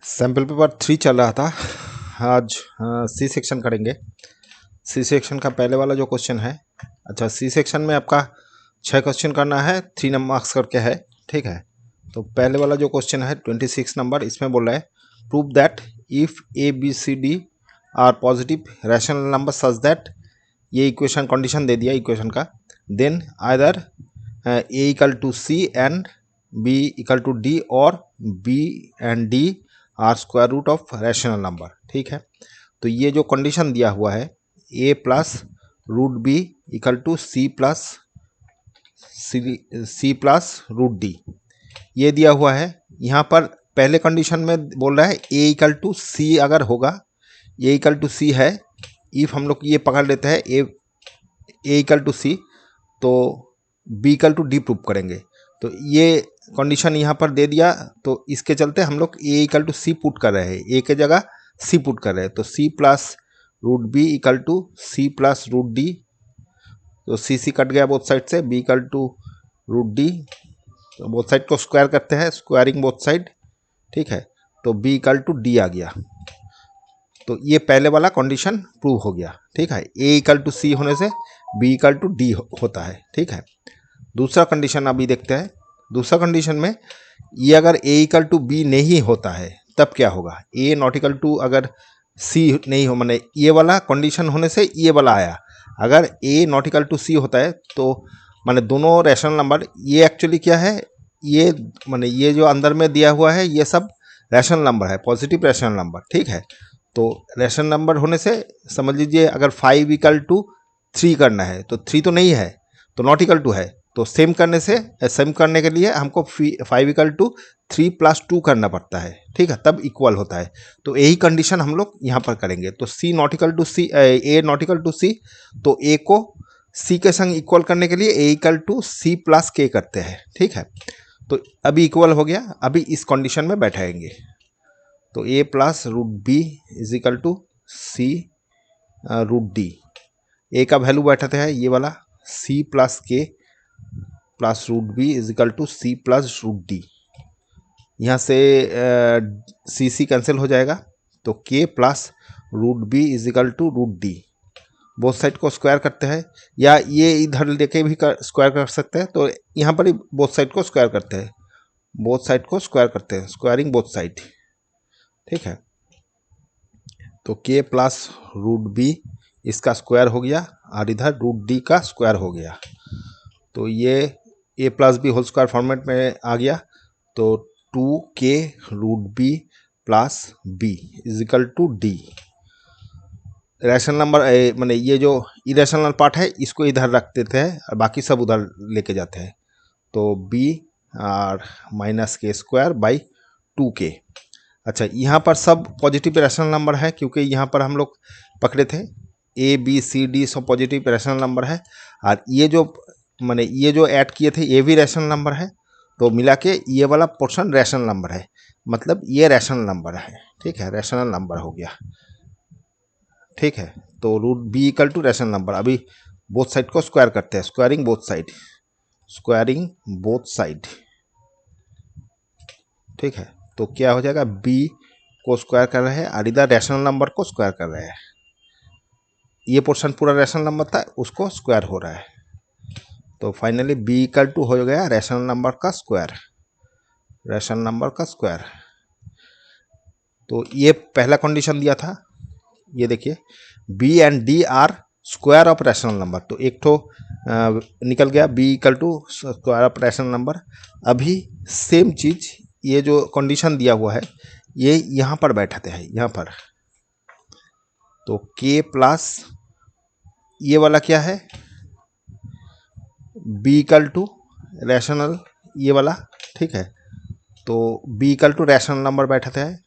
Sample paper 3 चल रहा था। आज सी सेक्शन करेंगे। सी सेक्शन का पहले वाला जो क्वेश्चन है, अच्छा सी सेक्शन में आपका 6 क्वेश्चन करना है, 3 नंबर मार्क्स करके है, ठीक है। तो पहले वाला जो क्वेश्चन है 26 नंबर, इसमें बोल रहा है prove that if A B C D are positive rational number such that, ये इक्वेशन कंडीशन दे दिया इक्वेशन का, then either A equal to C and B equal to D और B and D are square root of rational number, ठीक है। तो ये जो कंडीशन दिया हुआ है A plus root B equal to C plus root D, ये दिया हुआ है। यहाँ पर पहले कंडीशन में बोल रहा है ए इक्वल टू सी अगर होगा, ए इक्वल टू सी है, इफ हम लोग ये पकड़ लेते हैं ए इक्वल टू सी, तो B equal to D prove करेंगे। तो ये कंडीशन यहाँ पर दे दिया, तो इसके चलते हम लोग ए इक्वल टू सी पुट कर रहे हैं, ए के जगह सी पुट कर रहे हैं। तो C plus root B equal to C plus root D, तो सी कट गया बोथ साइड से, B equal to root D, तो बोथ साइड को स्क्वायर करते हैं, स्क्वायरिंग बोथ साइड, ठीक है। तो बी इक्वल टू डी आ गया। तो ये पहले वाला कंडीशन प्रूव हो गया, ठीक है। ए इक्वल टू सी होने से बी इक्वल टू डी होता है, ठीक है। दूसरा कंडीशन अभी देखते हैं। दूसरा कंडीशन में ये अगर ए इक्वल टू बी नहीं होता है तब क्या होगा, ए नॉट इक्वल टू अगर सी नहीं हो, माने ये वाला कंडीशन होने से ये वाला आया। अगर ए नॉट इक्वल टू सी होता है तो माने दोनों रैशनल नंबर, ये एक्चुअली क्या है, ये माने ये जो अंदर में दिया हुआ है ये सब रैशनल नंबर है, पॉजिटिव रैशनल नंबर, ठीक है। तो रैशनल नंबर होने से समझ लीजिए अगर 5 इक्वल टू 3 करना है तो 3 तो नहीं है, तो नॉट इक्वल टू है, तो सेम करने के लिए हमको 5 इक्वल टू 3 प्लस 2 करना पड़ता है, ठीक है, तब इक्वल होता है। तो यही कंडीशन हम लोग यहाँ पर करेंगे। तो C not equal to C, A not equal to C, तो ए को सी के संग इक्वल करने के लिए ए इक्वल टू सी प्लस के करते हैं, ठीक है। तो अभी इक्वल हो गया, अभी इस कंडीशन में बैठाएंगे। तो A plus root B is equal to C root D, A का वैल्यू बैठाते हैं ये वाला, C plus K plus root B is equal to C plus root D. यहाँ से सी कैंसिल हो जाएगा, तो K plus root B is equal to root D. Both side को स्क्वायर करते हैं, या ये इधर लेके भी स्क्वायर कर सकते हैं, तो यहाँ पर ही बोथ साइड को स्क्वायर करते हैं, बोथ साइड को स्क्वायर करते हैं, स्क्वायरिंग बोथ साइड, ठीक है। तो के प्लस रूट बी इसका स्क्वायर हो गया और इधर रूट डी का स्क्वायर हो गया। तो ये A plus B whole square format में आ गया। तो 2k root B plus B is equal to D. Rational number माने ये जो इरेशनल पार्ट है इसको इधर रख देते हैं और बाकी सब उधर लेके जाते हैं। तो बी और माइनस के स्क्वायर बाई 2k। अच्छा, यहाँ पर सब पॉजिटिव रैशनल नंबर है, क्योंकि यहाँ पर हम लोग पकड़े थे ए बी सी डी सब पॉजिटिव रैशनल नंबर है, और ये जो माने ये जो ऐड किए थे ये भी रैशनल नंबर है, तो मिला के ये वाला पोर्शन रैशनल नंबर है, मतलब ये रैशनल नंबर है, ठीक है, रैशनल नंबर हो गया, ठीक है। तो root B equal to rational number. अभी बोथ साइड को स्क्वायर करते हैं, squaring both side, squaring both side, ठीक है। तो क्या हो जाएगा, बी को स्क्वायर कर रहे हैं और इधर रैशनल नंबर को स्क्वायर कर रहे हैं, ये पोर्शन पूरा रैशनल नंबर था उसको स्क्वायर हो रहा है। तो फाइनली बी इक्वल टू हो गया रैशनल नंबर का स्क्वायर, रैशनल नंबर का स्क्वायर। तो ये पहला कंडीशन दिया था, ये देखिए B and D are square of rational number, तो एक तो निकल गया B equal to square of rational number. अभी सेम चीज़ ये जो कंडीशन दिया हुआ है ये यहाँ पर बैठाते हैं, यहाँ पर। तो के प्लस ये वाला क्या है, बी इक्वल टू रैशनल ये वाला, ठीक है। तो B equal to rational number बैठाते हैं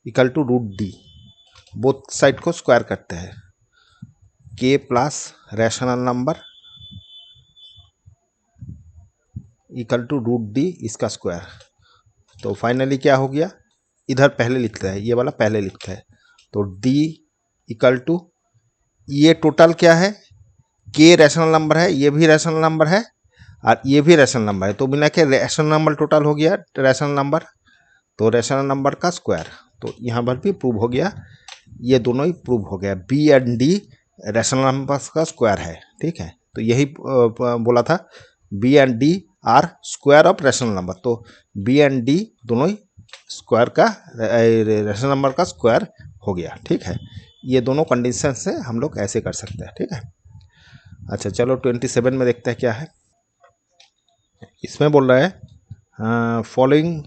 equal to root D, both side को स्क्वायर करते हैं, K plus rational number equal to root D इसका स्क्वायर। तो फाइनली क्या हो गया, इधर पहले लिखते हैं, ये वाला पहले लिखते हैं। तो डी इक्वल टू ये टोटल क्या है, के रैशनल नंबर है, ये भी रैशनल नंबर है और ये भी रैशनल नंबर है, तो मिला के रैशनल नंबर टोटल हो गया रैशनल नंबर। तो रैशनल नंबर का स्क्वायर, तो यहाँ पर भी प्रूव हो गया, ये दोनों ही प्रूव हो गया, B and D rational numbers का स्क्वायर है। ठीक है, तो यही बोला था, B and D are square of rational number, तो बी एंड डी दोनों ही स्क्वायर का रैशनल नंबर का स्क्वायर हो गया। ठीक है, ये दोनों कंडीशन से हम लोग ऐसे कर सकते हैं। ठीक है, अच्छा चलो 27 में देखते हैं क्या है। इसमें बोल रहा है following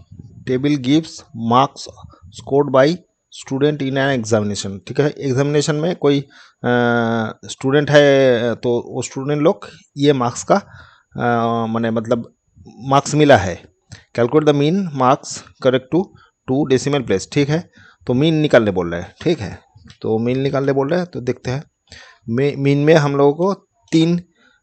table gives marks scored by student in an examination. ठीक है, एग्जामिनेशन में कोई स्टूडेंट है तो वो स्टूडेंट लोग ये मार्क्स का माने मतलब मार्क्स मिला है। Calculate the mean marks correct to 2 decimal place. ठीक है, तो मीन निकालने बोल रहे हैं। ठीक है, तो मीन निकालने बोल रहे हैं, तो देखते हैं मीन में हम लोगों को 3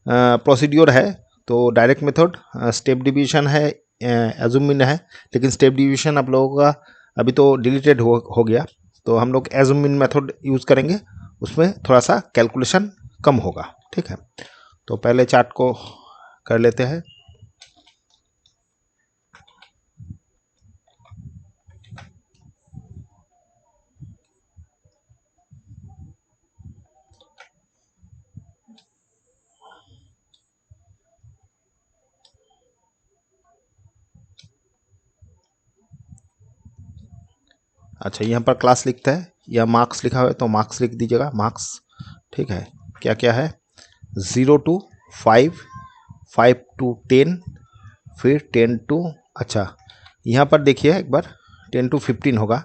प्रोसीड्योर है। तो डायरेक्ट मेथड, स्टेप डिवीजन है, एज्यूम मीन है, लेकिन स्टेप डिवीजन आप लोगों का अभी तो डिलीटेड हो गया, तो हम लोग एज्यूम मीन मेथड यूज़ करेंगे, उसमें थोड़ा सा कैलकुलेशन कम होगा। ठीक है, तो पहले चार्ट को कर लेते हैं। अच्छा, यहाँ पर क्लास लिखता है या मार्क्स लिखा हुआ है, तो मार्क्स लिख दीजिएगा, मार्क्स। ठीक है, क्या क्या है, 0 to 5, 5 to 10, फिर 10 to, अच्छा यहाँ पर देखिए एक बार, 10 to 15 होगा।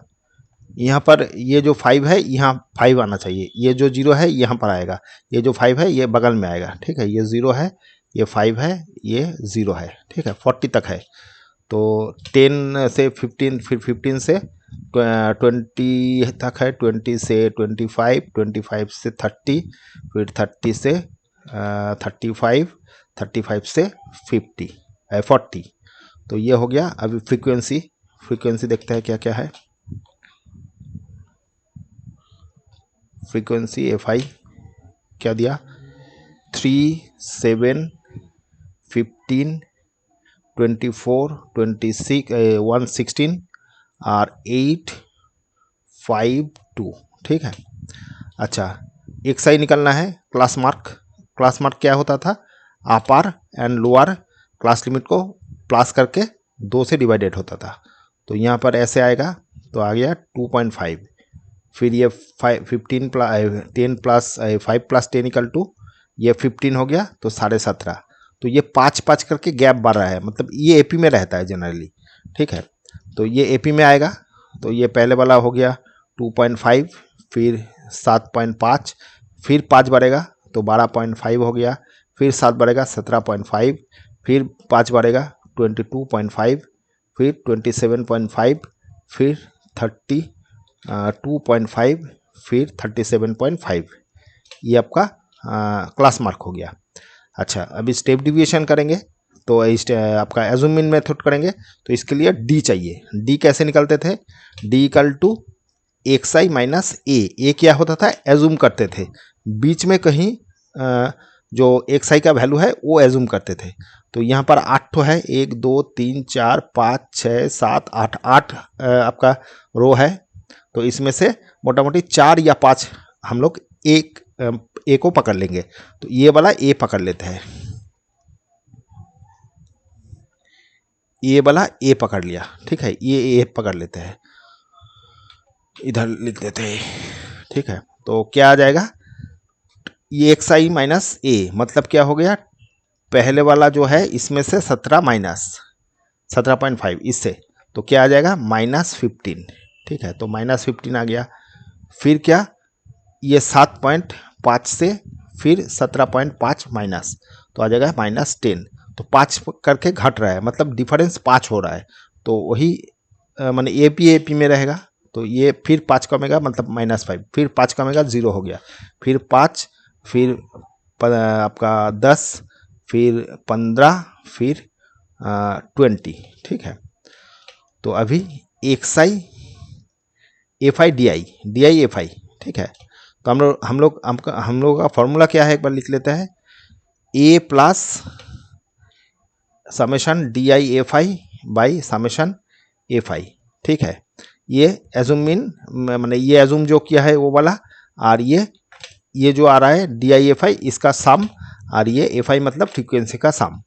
यहाँ पर ये जो 5 है यहाँ 5 आना चाहिए, ये जो 0 है यहाँ पर आएगा, ये जो 5 है ये बगल में आएगा। ठीक है, ये 0 है, ये 5 है, ये 0 है। ठीक है, 40 तक है, तो 10 से 15, फिर 15 से 20 तक है, 20 से 25, 25 से 30, फिर 30 से 35, 35 से 50, 40। तो ये हो गया। अभी फ्रीक्वेंसी देखते हैं क्या क्या है। फ्रीक्वेंसी एफ आई क्या दिया, 3, 7, 15, 24, 26, 116 और 8, 5, 2। ठीक है, अच्छा एक सही निकलना है। क्लास मार्क क्या होता था, अपर एंड लोअर क्लास लिमिट को प्लस करके 2 से डिवाइडेड होता था, तो यहाँ पर ऐसे आएगा, तो आ गया 2.5। फिर ये 15 plus 10 plus 5 plus 10 equal to, ये 15 हो गया, तो 17.5। तो ये 5 करके गैप बढ़ रहा है, मतलब ये एपी में रहता है जनरली। ठीक है, तो ये एपी में आएगा, तो ये पहले वाला हो गया 2.5, फिर 7.5, फिर 5 बढ़ेगा तो 12.5 हो गया, फिर 7 बढ़ेगा 17.5, फिर 5 बढ़ेगा 22.5, फिर 27.5, फिर 32.5, फिर 37.5। ये आपका क्लास मार्क हो गया। अच्छा, अभी स्टेप डिविएशन करेंगे, तो आपका एज्यूम मीन मेथड करेंगे, तो इसके लिए डी चाहिए। डी कैसे निकलते थे, D equal to X I minus A क्या होता था, एज्यूम करते थे, बीच में कहीं जो एक्स आई का वैल्यू है वो एज्यूम करते थे। तो यहाँ पर 8 तो है, 1 2 3 4 5 6 7 8, 8 आपका रो है, तो इसमें से मोटा मोटी 4 या 5 हम लोग एक ए को पकड़ लेंगे, तो ये वाला ए पकड़ लेते हैं, ये वाला ए पकड़ लिया। ठीक है, ये ए पकड़ लेते हैं, इधर लिख देते हैं। ठीक है, तो क्या आ जाएगा, ये एक्स आई माइनस ए मतलब क्या हो गया, पहले वाला जो है इसमें से 17 माइनस 17.5 इससे, तो क्या आ जाएगा -15। ठीक है, तो -15 आ गया। फिर क्या, ये 7.5 से फिर 17.5 माइनस, तो आ जाएगा -10। तो 5 करके घट रहा है, मतलब डिफरेंस 5 हो रहा है, तो वही माने ए पी में रहेगा, तो ये फिर 5 कमेगा मतलब -5, फिर 5 कमेगा 0 हो गया, फिर 5, फिर आपका 10, फिर 15, फिर 20। ठीक है, तो अभी x I F I D I F I. ठीक है, तो हम लोग का फॉर्मूला क्या है, एक बार लिख लेते हैं, A plus summation D I F I by summation F I. ठीक है। ये एजुम मीन मैंने ये एजुम जो किया है वो वाला, और ये जो आ रहा है DIFI इसका सम, और ये FI मतलब फ्रीक्वेंसी का सम।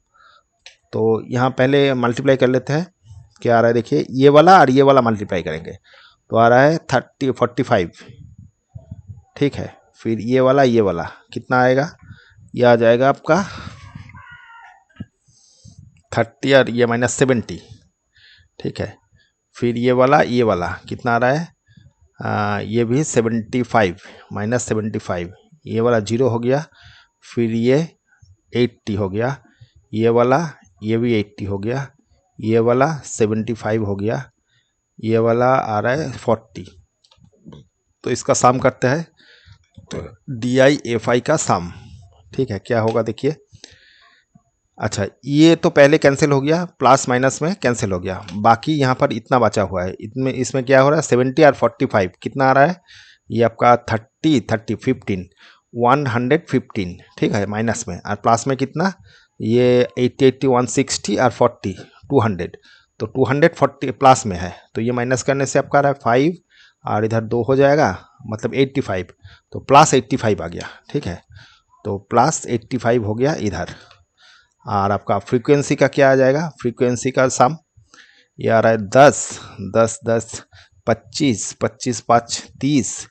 तो यहाँ पहले मल्टीप्लाई कर लेते हैं, क्या आ रहा है देखिए, ये वाला और ये वाला मल्टीप्लाई करेंगे तो आ रहा है 45, ठीक है। फिर ये वाला कितना आएगा, ये आ जाएगा आपका 30 और ये -70, ठीक है। फिर ये वाला कितना आ रहा है, ये भी 75 -75, ये वाला 0 हो गया। फिर ये 80 हो गया, ये भी 80 हो गया, ये वाला 75 हो गया, ये वाला आ रहा है 40। तो इसका सम करते हैं, तो DIFI का सम, ठीक है, क्या होगा देखिए। अच्छा, ये तो पहले कैंसिल हो गया, प्लस माइनस में कैंसिल हो गया, बाकी यहाँ पर इतना बचा हुआ है। इसमें क्या हो रहा है, 70 और 45 कितना आ रहा है, ये आपका 30 15 115, ठीक है, माइनस में। और प्लस में कितना, ये 80 80 160 और 40 200, तो 240 प्लस में है। तो ये माइनस करने से आपका आ रहा है 5, और इधर 2 हो जाएगा, मतलब 85, तो प्लस 85 आ गया, ठीक है। तो प्लस 85 हो गया इधर। और आपका फ्रीक्वेंसी का क्या आ जाएगा, फ्रीक्वेंसी का सम, ये आ रहा है 10 10 10 25 25 5 30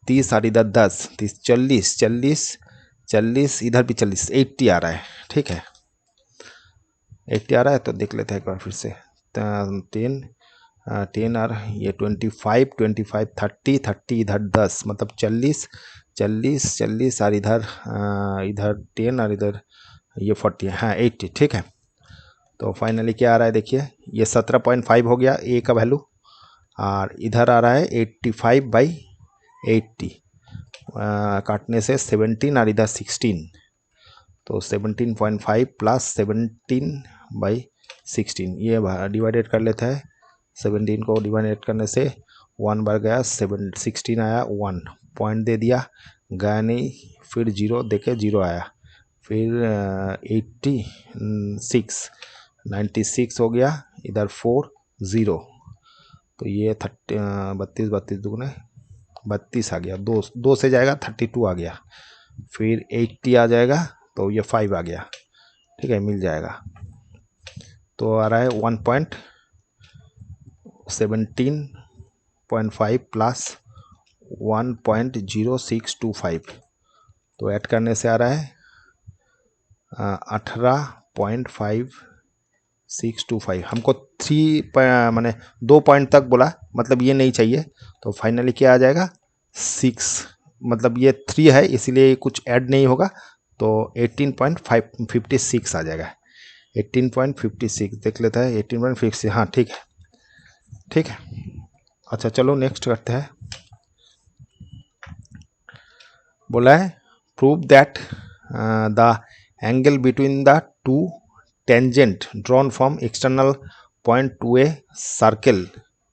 30 और इधर 10 30 40 40 40, इधर भी 40, 80 आ रहा है, ठीक है, 80 आ रहा है। तो देख लेते हैं एक बार फिर से, 10 और ये 25 25 30 30, इधर 10 मतलब 40 40 40, और इधर 10 और इधर ये 40, हाँ 80, ठीक है। तो फाइनली क्या आ रहा है देखिए, ये 17.5 हो गया ए का वैल्यू, और इधर आ रहा है 85/80, काटने से 17 और इधर 16, तो 17.5 प्लस 17/16, ये डिवाइडेड कर लेते हैं। 17 को डिवाइडेड करने से 1 बार गया, 16 आया, 1 पॉइंट दे दिया, गया नहीं, फिर 0 देके 0 आया, फिर 96 हो गया, इधर 4 0, तो ये 32 32 दुगने 32 आ गया, 2 से जाएगा 32 आ गया, फिर 80 आ जाएगा, तो ये 5 आ गया, ठीक है, मिल जाएगा। तो आ रहा है 1.17.5 प्लस 1.0625, तो ऐड करने से आ रहा है 18.5625। हमको 3 माने 2 पॉइंट तक बोला, मतलब ये नहीं चाहिए, तो फाइनली क्या आ जाएगा 6, मतलब ये 3 है इसीलिए कुछ ऐड नहीं होगा, तो 18.56 आ जाएगा, 18.56 देख लेता है, 18.56, हाँ ठीक है, ठीक है। अच्छा चलो नेक्स्ट करते हैं। बोला है prove that the angle between the two tangent drawn from external point to a circle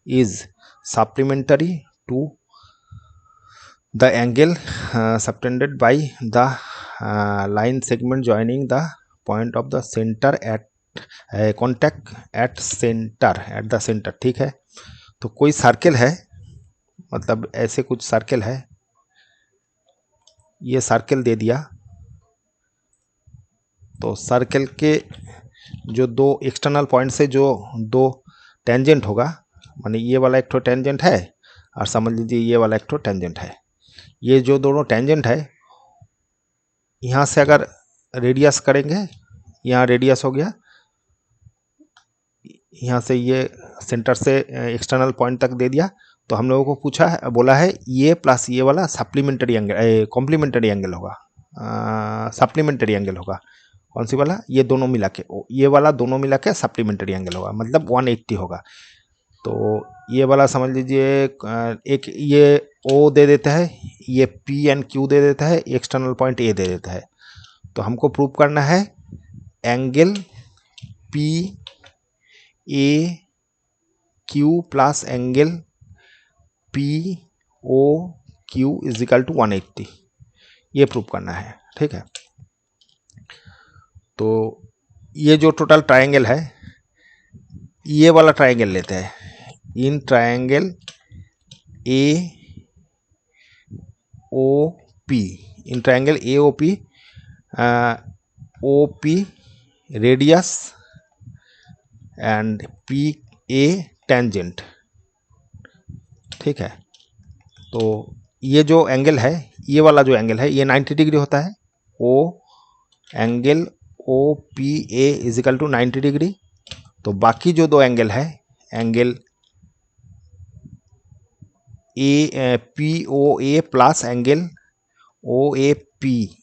is supplementary to the angle subtended by the line segment joining the point of the centre at contact at the centre, ठीक है। तो कोई circle है, मतलब ऐसे कुछ circle है, ये सर्कल दे दिया, तो सर्कल के जो 2 एक्सटर्नल पॉइंट से जो 2 टेंजेंट होगा, माने ये वाला एक ठो टेंजेंट है, और समझ लीजिए ये वाला एक ठो टेंजेंट है। ये जो दोनों टेंजेंट है, यहाँ से अगर रेडियस करेंगे, यहाँ रेडियस हो गया, यहाँ से ये सेंटर से एक्सटर्नल पॉइंट तक दे दिया, तो हम लोगों को पूछा है, बोला है ये प्लस ये वाला सप्लीमेंट्री एंगल, कॉम्प्लीमेंट्री एंगल होगा, सप्लीमेंट्री एंगल होगा, कौन सी वाला, ये दोनों मिला के, ये वाला दोनों मिला के सप्लीमेंट्री एंगल होगा, मतलब 180 होगा। तो ये वाला समझ लीजिए एक ये O दे देता है, ये P एंड Q दे देता है, एक्सटर्नल पॉइंट A दे देता है। तो हमको प्रूव करना है angle PAQ plus angle POQ is equal to 180, ये प्रूव करना है, ठीक है। तो ये जो टोटल ट्रायंगल है, ये वाला ट्रायंगल लेते हैं, in triangle A O P, in triangle A O P, O P radius and P A tangent, ठीक है। तो ये जो एंगल है, ये वाला जो एंगल है ये 90 डिग्री होता है। O angle O P A is equal to 90 degree. तो बाकी जो दो एंगल है, angle A P O A plus angle O A P,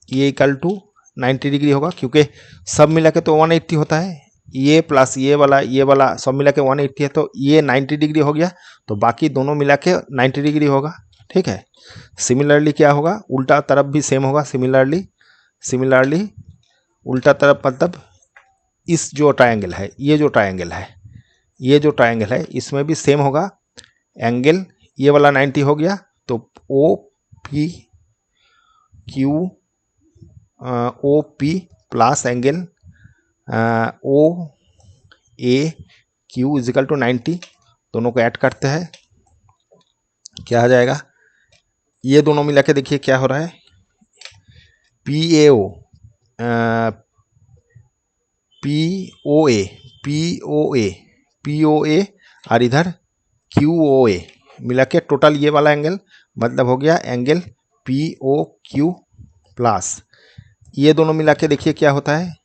ये इक्वल टू 90 डिग्री होगा, क्योंकि सब मिला के तो 180 होता है। ये प्लस ये वाला सब मिला के 180 है, तो ये 90 डिग्री हो गया, तो बाकी दोनों मिला के 90 डिग्री होगा, ठीक है। सिमिलरली क्या होगा, उल्टा तरफ भी सेम होगा। सिमिलरली उल्टा तरफ मतलब इस जो ट्रायंगल है, ये जो ट्रायंगल है इसमें भी सेम होगा। एंगल ये वाला 90 हो गया, तो O P Q O P plus angle O A Q is equal to 90, दोनों को ऐड करते हैं, क्या आ जाएगा, ये दोनों मिला के देखिए क्या हो रहा है, P A O P O A P O A और इधर क्यू ओ ए मिला के टोटल ये वाला एंगल मतलब हो गया angle P O Q plus ये दोनों मिला के देखिए क्या होता है,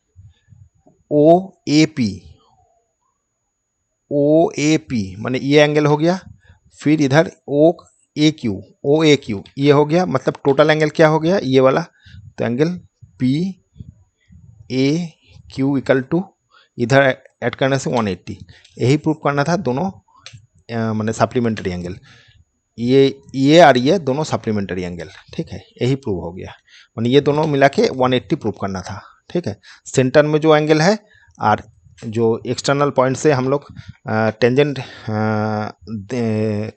ओ ए पी माने ये एंगल हो गया, फिर इधर ओ ए क्यू ये हो गया, मतलब टोटल एंगल क्या हो गया, ये वाला। तो angle P A Q equal to इधर ऐड करने से 180, यही प्रूव करना था। दोनों माने सप्लीमेंट्री एंगल, ये और ये दोनों सप्लीमेंट्री एंगल, ठीक है, यही प्रूव हो गया। माने ये दोनों मिला के 180 प्रूव करना था, ठीक है। सेंटर में जो एंगल है और जो एक्सटर्नल पॉइंट से हम लोग टेंजेंट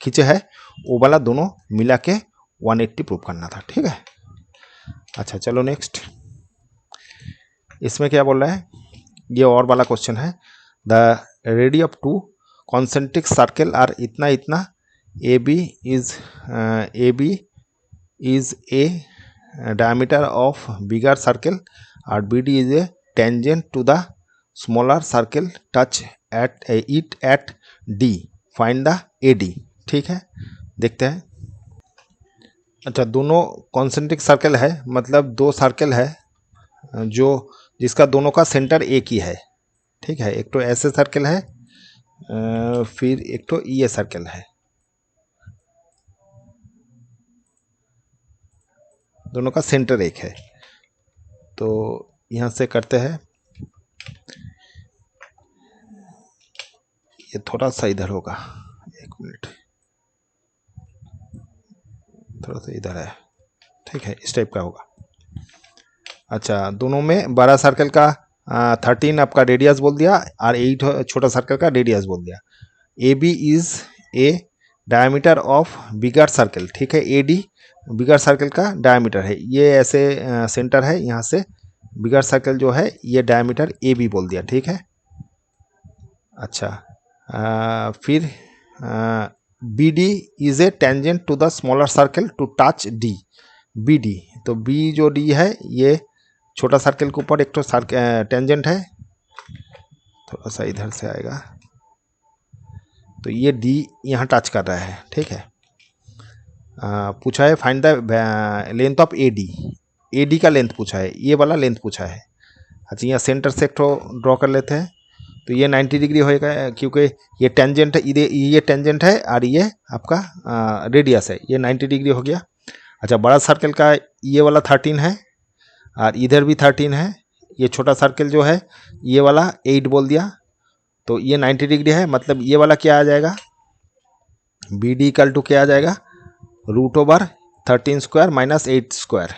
खींचे है, वो वाला दोनों मिला के 180 प्रूव करना था, ठीक है। अच्छा चलो नेक्स्ट, इसमें क्या बोल रहा है, ये और वाला क्वेश्चन है। The radius of two concentric circle are इतना A B is a diameter of bigger circle और B D is a tangent to the smaller circle touch at D, find the A D, ठीक है, देखते हैं। अच्छा, दोनों concentric circle है, मतलब दो सर्कल है जो जिसका दोनों का सेंटर एक ही है, ठीक है। एक तो ऐसे सर्कल है, फिर एक तो ये सर्कल है, दोनों का सेंटर एक है। तो यहाँ से करते हैं, ये थोड़ा सा इधर होगा, एक मिनट, थोड़ा सा इधर है, ठीक है, इस टाइप का होगा। अच्छा, दोनों में बड़ा सर्कल का 13 आपका रेडियस बोल दिया और 8 छोटा सर्कल का रेडियस बोल दिया। A B is a diameter of bigger circle, ठीक है, ए डी बिगर सर्कल का डायमीटर है, ये ऐसे सेंटर है, यहाँ से बिगर सर्कल जो है ये डायमीटर ए बी बोल दिया, ठीक है। अच्छा, फिर B D is a tangent to the smaller circle to touch D, B D, तो बी जो डी है ये छोटा सर्कल के ऊपर एक तो टेंजेंट है, थोड़ा सा इधर से आएगा, तो ये डी यहाँ टच कर रहा है, ठीक है। पूछा है find the length of A D का लेंथ पूछा है, ये वाला लेंथ पूछा है। अच्छा, यहाँ सेंटर से एक तो ड्रॉ कर लेते हैं, तो ये 90 डिग्री होएगा, क्योंकि ये टेंजेंट है, ये टेंजेंट है और ये आपका रेडियस है, ये 90 डिग्री हो गया। अच्छा, बड़ा सर्कल का ये वाला 13 है और इधर भी 13 है, ये छोटा सर्कल जो है ये वाला 8 बोल दिया, तो ये 90 डिग्री है, मतलब ये वाला क्या आ जाएगा, बी डी इक्वल टू क्या आ जाएगा, √13 स्क्वायर माइनस 8 स्क्वायर।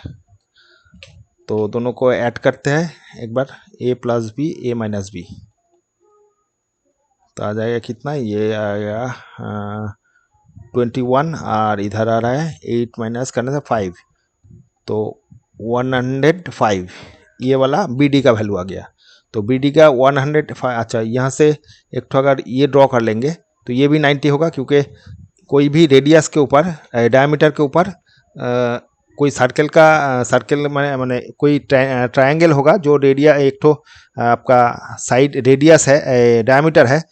तो दोनों को ऐड करते हैं एक बार, a plus B A minus B, तो आ जाएगा कितना, ये आएगा 21 और इधर आ रहा है 8 माइनस करने से 5, तो 105, ये वाला बी डी का वैल्यू आ गया। तो बी डी का 105। अच्छा, यहाँ से एक तो अगर ये ड्रॉ कर लेंगे तो ये भी 90 होगा, क्योंकि कोई भी रेडियस के ऊपर, डायमीटर के ऊपर कोई सर्कल माने कोई ट्रायंगल होगा जो एक तो आपका साइड रेडियस है, डायमीटर है,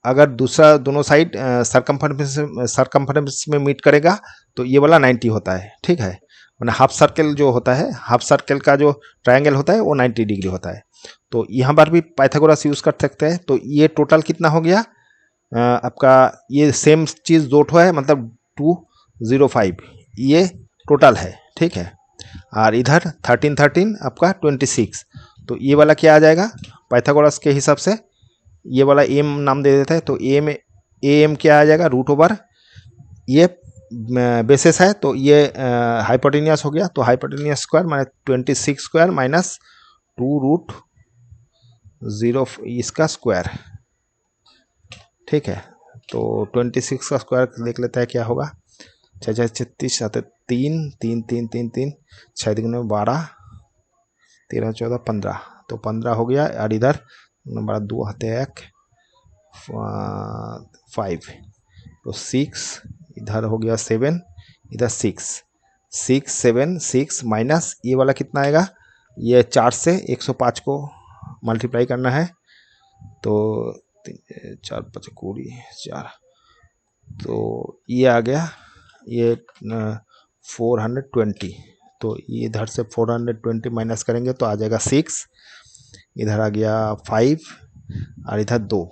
अगर दूसरा दोनों साइड सरकमफरेंस में मीट करेगा तो ये वाला 90 होता है, ठीक है। मैंने हाफ सर्कल जो होता है, हाफ सर्कल का जो ट्रायंगल होता है वो 90 डिग्री होता है। तो यहाँ पर भी पाइथागोरस यूज़ कर सकते हैं। तो ये टोटल कितना हो गया आपका, ये सेम चीज़ दो ठो है, मतलब 205 ये टोटल है, ठीक है। और इधर 13 आपका 26, तो ये वाला क्या आ जाएगा पाइथागोरस के हिसाब से, ये वाला एम नाम दे देता है। तो एम क्या आ जाएगा, रूट ओवर, ये बेसिस है तो ये हाइपोटेनियस हो गया, तो हाइपोटेनियस स्क्वायर माने 26 स्क्वायर माइनस 2√0 इसका स्क्वायर, ठीक है। तो 26 का स्क्वायर देख लेता है क्या होगा, 6 6 36 7 3 3 3 3 3 6 3 12 13 14 15, तो 15 हो गया। और इधर नंबर 2 आते हैं 5, तो 6, इधर हो गया 7, इधर 6 7 6 माइनस ये वाला कितना आएगा, ये 4 से 105 को मल्टीप्लाई करना है, तो 4 5 4, तो ये आ गया ये 420, तो ये इधर से 420 माइनस करेंगे तो आ जाएगा 6, इधर आ गया 5 और इधर 2,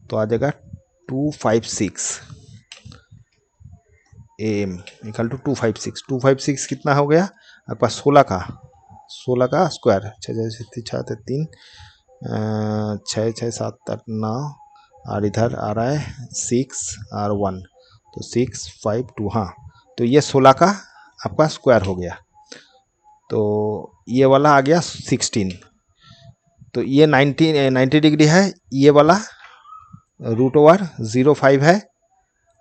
तो आ जाएगा 256 एम इक्वल टू 256 कितना हो गया आपके पास 16 का स्क्वायर, 6 6 3 6 6 7 8 9, और इधर आ रहा है 6 और 1, तो 6 5 2, हाँ, तो ये 16 का आपका स्क्वायर हो गया। तो ये वाला आ गया 16, तो ये 90 डिग्री है, ये वाला √05 है,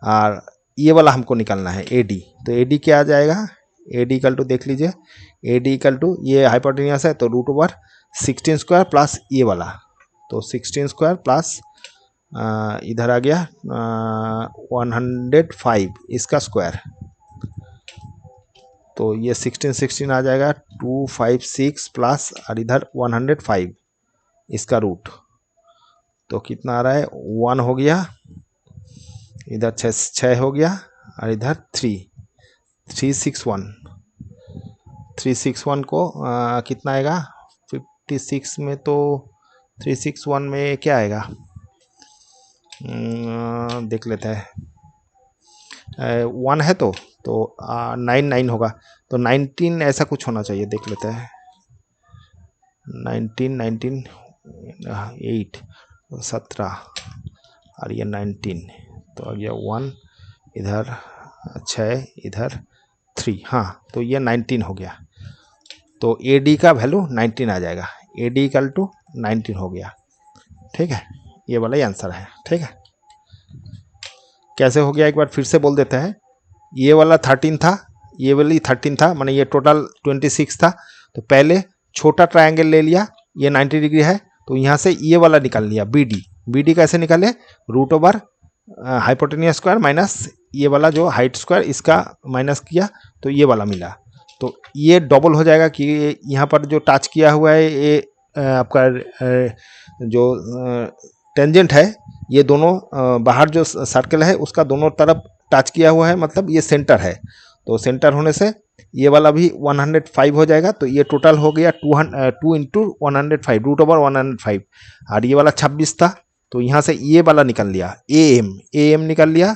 और ये वाला हमको निकालना है AD। तो AD क्या आ जाएगा, AD इक्वल टू देख लीजिए, AD इक्वल टू ये हाइपोटेनियस है तो √16 स्क्वायर प्लस ये वाला, तो 16 स्क्वायर प्लस इधर आ गया 105 इसका स्क्वायर, तो ये 16 आ जाएगा 256 प्लस और इधर 105 इसका रूट, तो कितना आ रहा है 1 हो गया, इधर 6 हो गया, और इधर 361 को कितना आएगा 56 में, तो 361 में क्या आएगा देख लेते हैं, 1 है तो 9 होगा, तो 19 ऐसा कुछ होना चाहिए, देख लेते हैं 19 8 17 और ये 19, तो आ गया 1, इधर 6, इधर 3, हाँ, तो ये 19 हो गया। तो AD का वैल्यू 19 आ जाएगा, AD इक्वल टू 19 हो गया, ठीक है। ये वाला ही आंसर है, ठीक है। कैसे हो गया एक बार फिर से बोल देते हैं, ये वाला 13 था, ये वाली 13 था, माने ये टोटल 26 था, तो पहले छोटा ट्रायंगल ले लिया, ये 90 डिग्री है, तो यहाँ से ये वाला निकाल लिया BD कैसे निकाले, √ हाइपोटेनियस स्क्वायर माइनस ये वाला जो हाइट स्क्वायर इसका माइनस किया, तो ये वाला मिला, तो ये डबल हो जाएगा कि यहाँ पर जो टच किया हुआ है ये आपका जो टेंजेंट है, ये दोनों बाहर जो सर्कल है उसका दोनों तरफ टच किया हुआ है, मतलब ये सेंटर है, तो सेंटर होने से ये वाला भी 105 हो जाएगा, तो ये टोटल हो गया 2 × 105 √105, और ये वाला 26 था, तो यहाँ से ये वाला निकल लिया AM निकल लिया,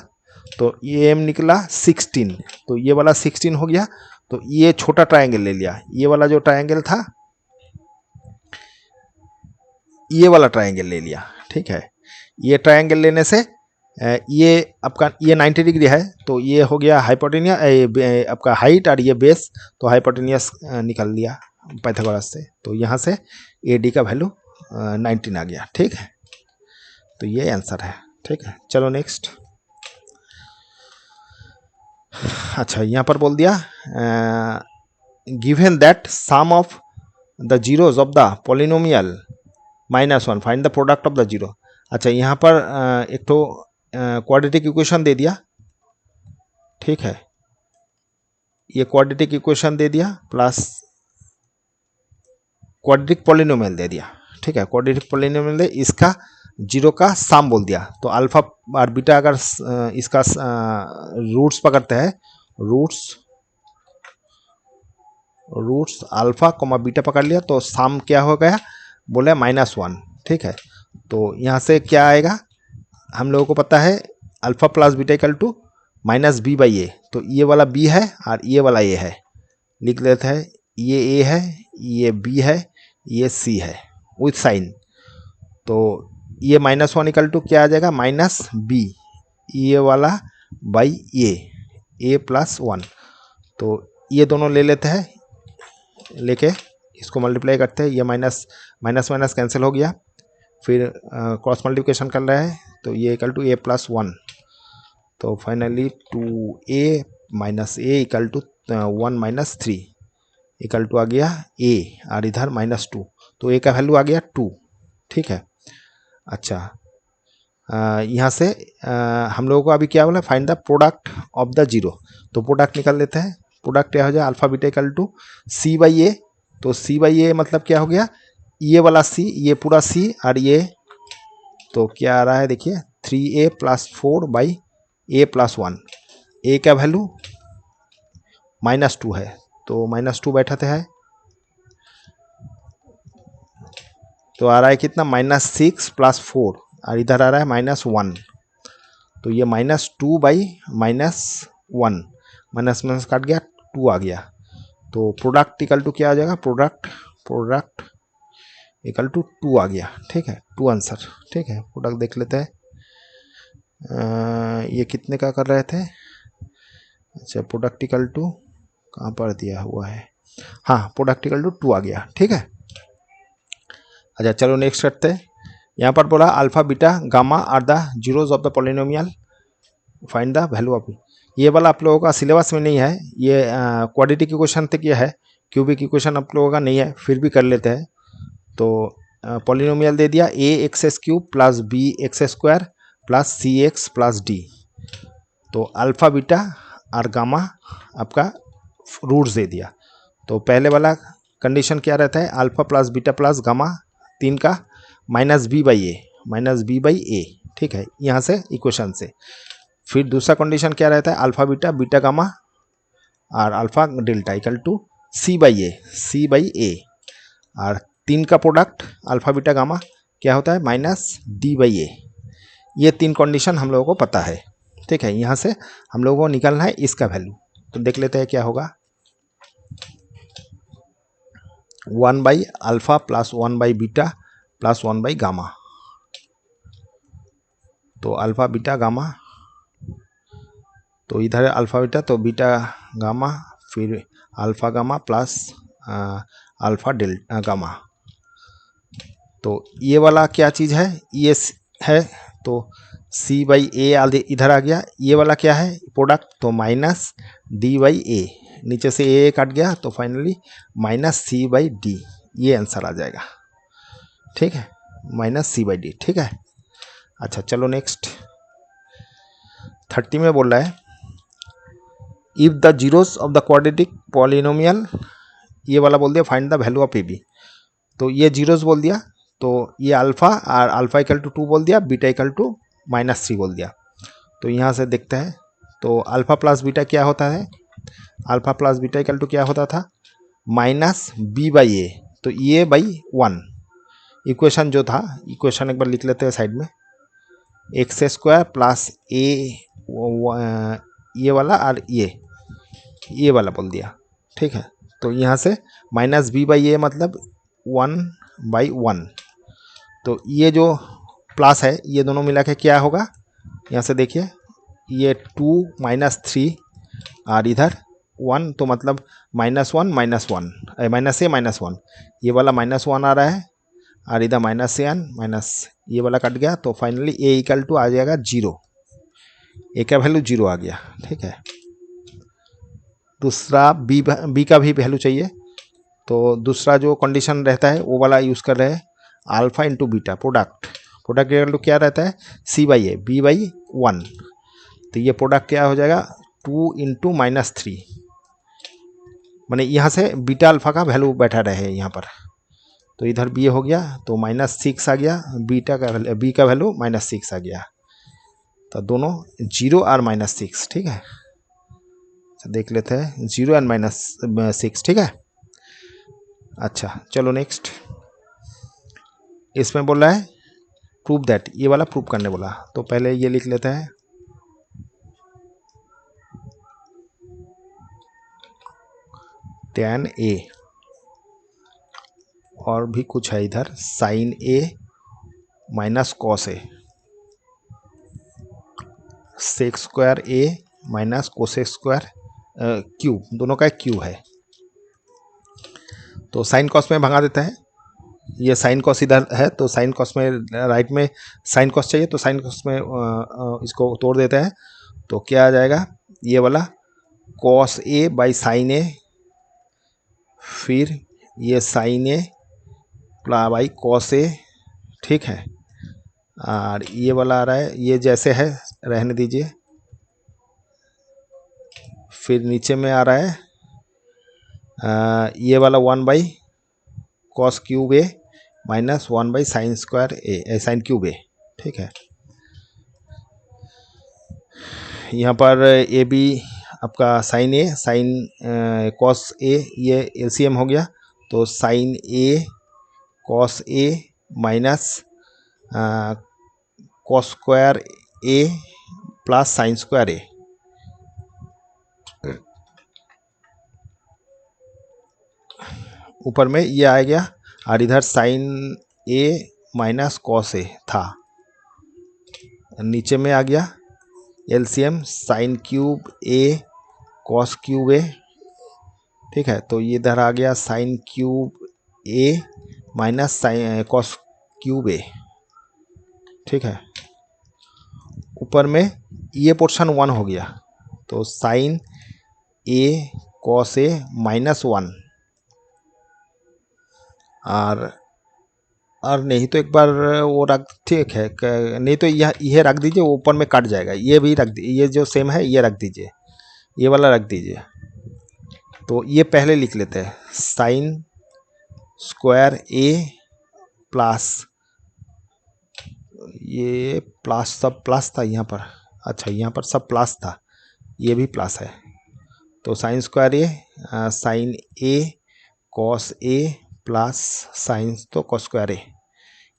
तो AM निकला 16, तो ये वाला 16 हो गया, तो ये छोटा ट्रायंगल ले लिया, ये वाला जो ट्रायंगल था ये वाला ट्रायंगल ले लिया, ठीक है। ये ट्रायंगल लेने से ये आपका ये 90 डिग्री है, तो ये हो गया हाइपोटेनियस आपका हाइट, और ये बेस, तो हाइपोटेनियस निकल लिया पाइथागोरस से, तो यहाँ से AD का वैल्यू 19 आ गया, ठीक है। तो ये आंसर है, ठीक है। चलो नेक्स्ट, अच्छा यहाँ पर बोल दिया given that sum of the zeros of the polynomial -1 find the product of the zero. अच्छा यहाँ पर एक तो क्वाड्रेटिक इक्वेशन दे दिया, ठीक है, ये क्वाड्रेटिक इक्वेशन दे दिया प्लस क्वाड्रेटिक पॉलिनोमियल दे दिया, ठीक है, क्वाड्रेटिक पॉलिनोमियल दे इसका जीरो का सम बोल दिया। तो अल्फा और बीटा अगर इसका रूट्स पकड़ते हैं, रूट्स अल्फा कॉमा बीटा पकड़ लिया तो सम क्या हो गया, बोले -1, ठीक है। तो यहाँ से क्या आएगा, हम लोगों को पता है alpha plus beta equal to -b/a, तो ये वाला b है और ये वाला a है, लिख लेते हैं, ये a है, ये b है, ये c है विथ साइन। तो ये -1 इक्वल टू क्या आ जाएगा, -b, ये वाला बाई a +1। तो ये दोनों ले लेते हैं, लेके इसको मल्टीप्लाई करते हैं, ये माइनस माइनस कैंसिल हो गया, फिर क्रॉस मल्टीप्लिकेशन कर रहा है तो ये इक्वल टू a +1। तो finally 2a - a equal to 1 - 3 equal to आ गया a और इधर -2, तो a का वैल्यू आ गया 2, ठीक है। अच्छा, यहाँ से हम लोगों को अभी क्या बोला, find the product of the zero. तो प्रोडक्ट निकाल लेते हैं, प्रोडक्ट क्या हो जाए, alpha beta equal to c/a। तो c/a मतलब क्या हो गया, ये वाला c, ये पूरा c और ये, तो क्या आ रहा है देखिए 3a + 4/a +1। a का वैल्यू -2 है, तो -2 बैठाते हैं, तो आ रहा है कितना, -6 + 4 और इधर आ रहा है -1, तो ये -2/-1, माइनस काट गया, 2 आ गया। तो प्रोडक्ट इक्वल टू क्या आ जाएगा, प्रोडक्ट इक्वल टू 2 आ गया, ठीक है, 2 आंसर, ठीक है। प्रोडक्ट देख लेते हैं, ये कितने का कर रहे थे, अच्छा, प्रोडक्ट इक्वल टू कहाँ पर दिया हुआ है, हाँ, प्रोडक्ट इक्वल टू 2 आ गया, ठीक है। अच्छा चलो नेक्स्ट करते हैं, यहाँ पर बोला alpha beta gamma are the zeros of the polynomial, find the value of. ये वाला आप लोगों का सिलेबस में नहीं है, ये क्वाड्रेटिक इक्वेशन तक यह है, क्यूबिक इक्वेशन आप लोगों का नहीं है, फिर भी कर लेते हैं। तो पॉलिनोमियल दे दिया a(x³ + b(x² + c(x + d)। तो अल्फा बीटा और गामा आपका रूट्स दे दिया। तो पहले वाला कंडीशन क्या रहता है, alpha plus beta plus gamma 3 का -b/a, ठीक है, यहाँ से इक्वेशन से। फिर दूसरा कंडीशन क्या रहता है, अल्फा बीटा बीटा गामा और alpha delta equal to c/a, और 3 का प्रोडक्ट अल्फा बीटा गामा क्या होता है, -d/a। ये 3 कंडीशन हम लोगों को पता है, ठीक है। यहाँ से हम लोगों को निकालना है इसका वैल्यू, तो देख लेते हैं क्या होगा, 1/अल्फा + 1/बीटा + 1/गामा। तो अल्फा बीटा गामा, तो इधर अल्फा बीटा, तो बीटा गामा, फिर alpha gamma plus alpha delta gamma. तो ये वाला क्या चीज़ है, ये है, तो c/a इधर आ गया, ये वाला क्या है प्रोडक्ट, तो -d/a, नीचे से a कट गया, तो फाइनली -c/d, ये आंसर आ जाएगा, ठीक है, -c/d, ठीक है। अच्छा चलो नेक्स्ट 30 में बोल रहा है, if the zeros of the quadratic polynomial, ये वाला बोल दिया find the value of ab। तो ये जीरोस बोल दिया, तो ये अल्फा और अल्फा इक्वल टू 2 बोल दिया, बीटा इक्वल टू -3 बोल दिया। तो यहाँ से देखते हैं, तो अल्फा प्लस बीटा क्या होता है, alpha plus beta equal to क्या होता था, -b/a, तो ये /1 इक्वेशन जो था, इक्वेशन एक बार लिख लेते हैं साइड में, x² + a, ये वाला और ये वाला बोल दिया, ठीक है। तो यहाँ से -b/a मतलब 1/1, तो ये जो प्लस है ये दोनों मिला के क्या होगा, यहाँ से देखिए, ये 2 - 3 और इधर 1, तो मतलब -1 -1 -a -1, ये वाला -1 आ रहा है और इधर -an ये वाला कट गया, तो फाइनली a इक्वल टू आ जाएगा 0, a का वैल्यू 0 आ गया, ठीक है। दूसरा b का भी वैल्यू चाहिए, तो दूसरा जो कंडीशन रहता है वो वाला यूज़ कर रहे हैं, alpha into beta, product product equal to क्या रहता है, C by A, B by 1। तो ये प्रोडक्ट क्या हो जाएगा, 2 इंटू -3, मैंने यहाँ से बीटा अल्फा का वैल्यू बैठा रहे यहाँ पर। तो इधर बी हो गया तो -6 आ गया, बीटा का बी का वैल्यू -6 आ गया। तो दोनों 0 और -6, ठीक है। तो देख लेते हैं 0 एंड -6, ठीक है। अच्छा चलो नेक्स्ट, इसमें बोल रहा है प्रूव दैट, ये वाला प्रूव करने बोला। तो पहले ये लिख लेते हैं, tan A, और भी कुछ है इधर, sin A minus cos A, sec square A minus cosec square cube, दोनों का एक क्यूब है। तो साइन कॉस में भगा देता है, ये साइन कॉस इधर है तो साइन कॉस में राइट में साइन कॉस चाहिए, तो साइन कॉस में इसको तोड़ देते हैं। तो क्या आ जाएगा, ये वाला कॉस ए बाई साइन ए, फिर ये sign A by cos A, ठीक है। और ये वाला आ रहा है, ये जैसे है रहने दीजिए। फिर नीचे में आ रहा है ये वाला 1 by cos cube A minus 1 by sine square A, sine cube A, ठीक है। यहाँ पर ए बी आपका sine A, sine cos A, ये एलसीएम हो गया। तो sine A cos A minus cos square A plus sine square A, ऊपर में ये आ गया। और इधर sine A minus cos A था, नीचे में आ गया LCM sine cube A cos cube A, ठीक है। तो ये इधर आ गया sign cube A minus sine cos cube A, ठीक है। ऊपर में ये पोर्शन 1 हो गया, तो साइन ए कॉस ए -1, और नहीं तो एक बार वो रख, ठीक है, नहीं तो ये रख दीजिए, ऊपर में कट जाएगा। ये भी रख दीजिए, ये जो सेम है ये रख दीजिए, ये वाला रख दीजिए। तो ये पहले लिख लेते हैं, साइन स्क्वायर ए प्लस, ये प्लस, सब प्लस था यहाँ पर, अच्छा यहाँ पर सब प्लस था, ये भी प्लस है। तो sign square A sign A cos A plus sign तो कॉस स्क्वायर ए,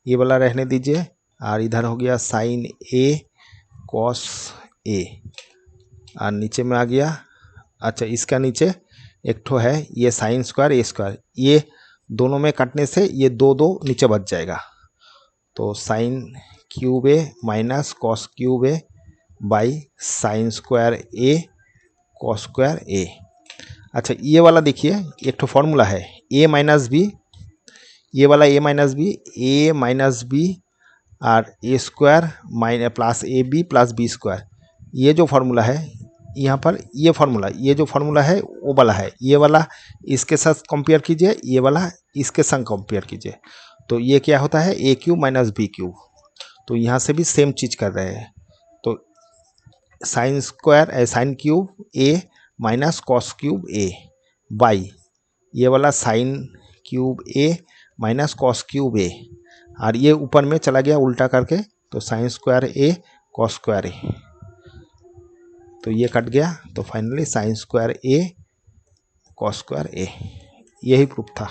ये वाला रहने दीजिए। और इधर हो गया साइन ए कॉस ए, और नीचे में आ गया, अच्छा इसका नीचे एक ठो है ये साइन स्क्वायर ए स्क्वायर, ये दोनों में कटने से ये दो नीचे बच जाएगा। तो sine cube A minus cos cube A by sine square A cos square A. अच्छा ये वाला देखिए, एक तो फॉर्मूला है ए माइनस बी, ये वाला ए माइनस बी और A square minus plus A B plus B square, ये जो फार्मूला है यहाँ पर, ये फार्मूला, ये जो फार्मूला है वो वाला है, ये वाला इसके साथ कंपेयर कीजिए, ये वाला इसके संग कंपेयर कीजिए। तो ये क्या होता है, ए क्यूब माइनस बी क्यूब। तो यहाँ से भी सेम चीज़ कर रहे हैं। तो sine square sine cube A minus cos cube A by ये वाला sign cube A minus cos cube ए, और ये ऊपर में चला गया उल्टा करके, तो sign square A cos square ए, तो ये कट गया। तो finally sign square A cos square ए, यही प्रूफ था,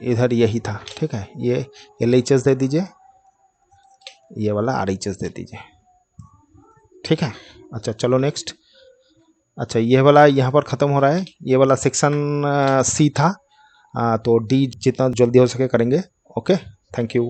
इधर यही था, ठीक है। ये LHS दे दीजिए, ये वाला RHS दे दीजिए, ठीक है। अच्छा चलो नेक्स्ट, अच्छा ये वाला यहाँ पर ख़त्म हो रहा है, ये वाला सेक्शन C था। तो D जितना जल्दी हो सके करेंगे। Okay, thank you.